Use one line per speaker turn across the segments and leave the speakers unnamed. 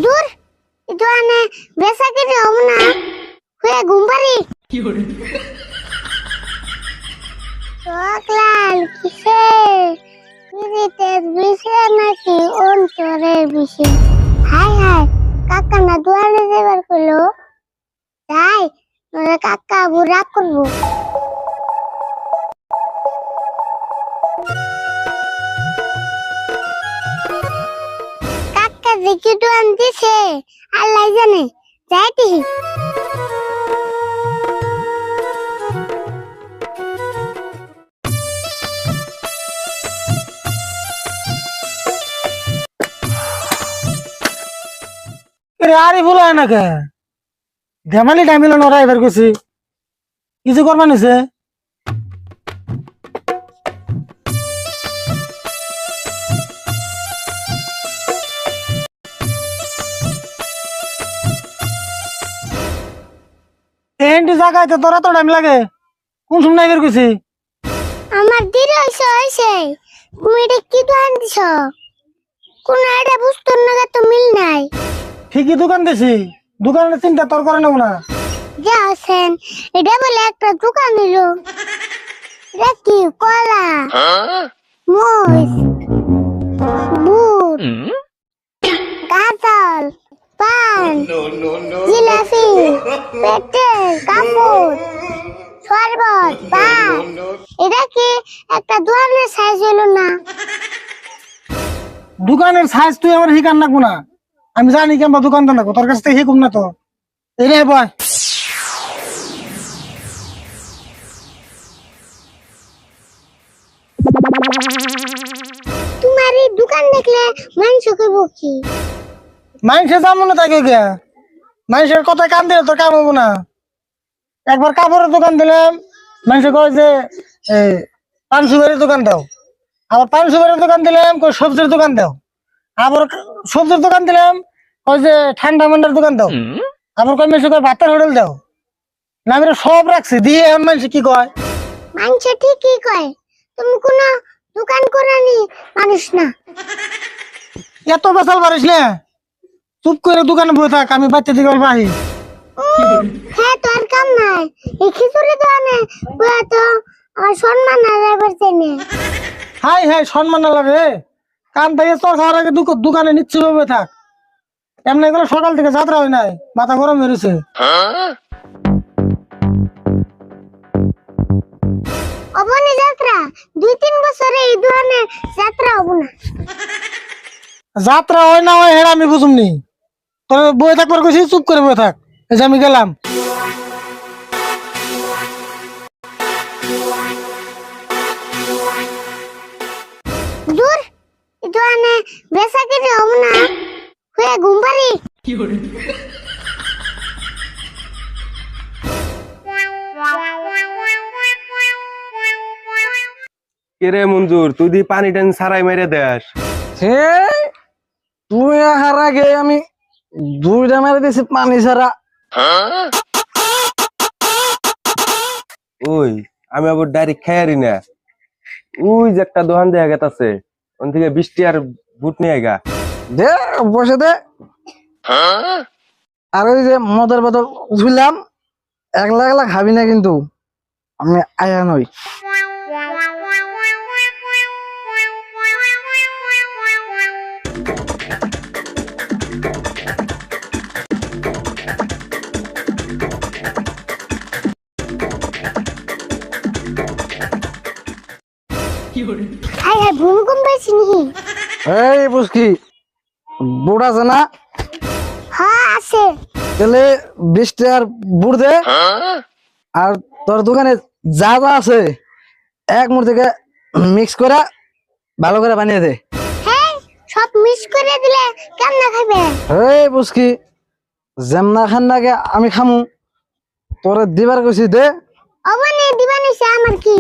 দূর itu ane biasa ke na hue gumbari Soklal kise kirites bise naki ontore bise hai hai kakak na duare debar kolo dai nore kakak burak korbo kakak দেখি দুয়ান দিছে আল্লাহ জানে যাইতি
আরে বলো না কে ধেমালি টাইমিল নরা এবার গেছি কিছু করবা নিছে এন্ড জায়গায় তো তোরা তো টাইম লাগে কোন সময় এবার গেছি
আমার দেরি হইছে তুমি এটা কি দোকান দিছ কোন আইডা বুঝতো না তো মিল নাই
ঠিকই দোকান দিছি দোকানের চিন্তা তোর করে নেব না
যা আছেন এটা বলে একটা দোকান দিল এটা কি কলা মরিচ বুট গাজল পান জিলাপি পেটেল কাপড় শরবত পান এটা কি একটা দোকানের সাইজ হলো না
দোকানের সাইজ তুই আমার হিকান না কোনা আমি জানি কেমন দোকানদার না তোর কাছ থেকে হিকুম না তো এই রে বয়
তোমার এই দোকান দেখলে মানুষ কইব কি
মানুষে যাবো না তাকে গে মানুষের কথায় কান দিলে তোর কাম হবো না একবার কাপড়ের দোকান দিলাম মানুষে কয় যে পান সুপারির দোকান দাও আবার পান সুপারির দোকান দিলাম কই সবজির দোকান দাও আবার সবজির দোকান দিলাম কই যে ঠান্ডা মান্ডার দোকান দাও আবার কই মানুষে কয় ভাতের হোটেল দাও না আমি সব রাখছি দিয়ে এখন মানুষে কি কয়
মানুষ ঠিকই কয় তুমি কোন দোকান করানি মানুষ না
এত বেসাল পারিস না চুপ করে দোকানে বসে থাক আমি বাচ্চা দিকে অল্প আহি
হ্যাঁ তোর কাম নাই এই খিচুড়ি দোকানে পুরা তো আমার সম্মান হারাই পারছে না
হাই হাই সম্মান না লাগে কান থেকে তোর খাওয়ার আগে দোকানে নিশ্চিত ভাবে থাক এমনি করে সকাল থেকে যাত্রা হয় নাই মাথা গরম হয়েছে
অবনি যাত্রা 2-3 বছরে এই দোকানে যাত্রা হবো না
যাত্রা হয় না হয় হেরা আমি বুঝুমনি তোর বই থাকবার কইছি চুপ করে বই থাক এই যে আমি গেলাম
দূর এই দোকানে বেচা কিনে হবো না হয়ে ঘুম পারি
কেরে মঞ্জুর তুই দি পানি টানি সারাই মেরে দেস
হে তুই আহার আগে আমি 2টা মেরে দিছি পানি ছাড়া
ওই আমি আবার ডাইরেক্ট খাইয়ারি না ওই যে একটা দোকান দেয়া গেতাছে ওন থেকে 20 টাকার বুট নিয়ে গা
দে বসে দে আর ওই যে মদের বোতল উঠলাম একলা একলা খাবি না কিন্তু আমি আয়া নই
হাই হাই ভূমিকম্প পাইছি নাকি
এই বুঝকি বুট আছে না
হ্যাঁ আছে
তাহলে 20 টাকার বুট দে আর তোর দোকানে যা যা আছে এক মুঠ থেকে মিক্স করে ভালো করে বানিয়ে দে
হ্যাঁ সব মিস করে দিলে কেমন খাবে
এই বুঝকি যেমনা খান নাগে আমি খামু তোরে দিবার কইছি দে
অবনি দিবানি সে আমার কি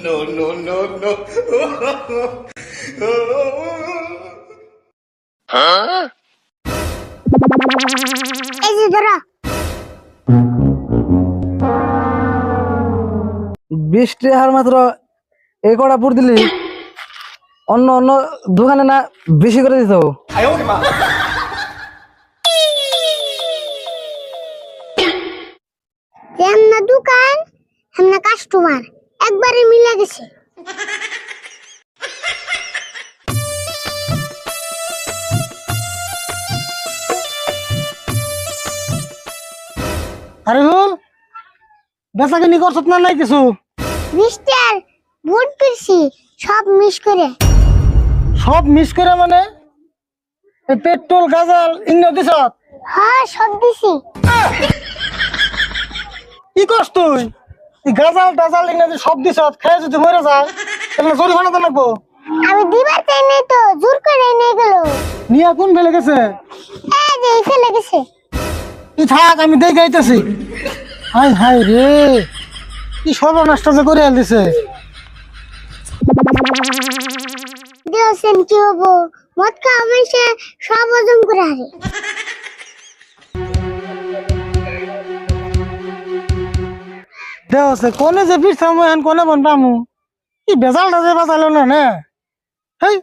no, no, no, no.
এই যে ধরো
20 টাকার মাত্র এই কটা পুর দিলি, অন্য অন্য দোকানে না বেশি করে দিত?
যেমন দোকান হেমনা কাস্টমার একবারে মিলে গেছে।
আরে হুল বেচা কিনি করছত না নাই কিছু?
মিস্টার বুট পিরছি সব মিস করে।
সব মিস করে মানে এই পেট্রোল গাজাল ইন্না দিছত?
হ্যাঁ সব দিছি।
কি করছ তুই? এই গাজাল টাজাল ইন্না দিয়ে সব দিছত, খেয়ে যদি মরে যায় তাহলে জরিমানা তো লাগবো।
আমি দিবার চাই নাই তো, জোর করে নিয়ে গেল।
নিয়া কোন ফেলে গেছে?
এই যে এই ফেলে গেছে।
তুই থাক, আমি দেখে আইতেছি। হাই হাই রে, কি সর্বনাশটা যে করে দিছে।
দিয়েছেন কি হবো, মদ খাওয়া মানুষে সব হজম করে হারে।
দেওছে কোনে যে ফিরছাম এখন কোনে বন পামু, কি বেজালটা যে বাজালো না। হেই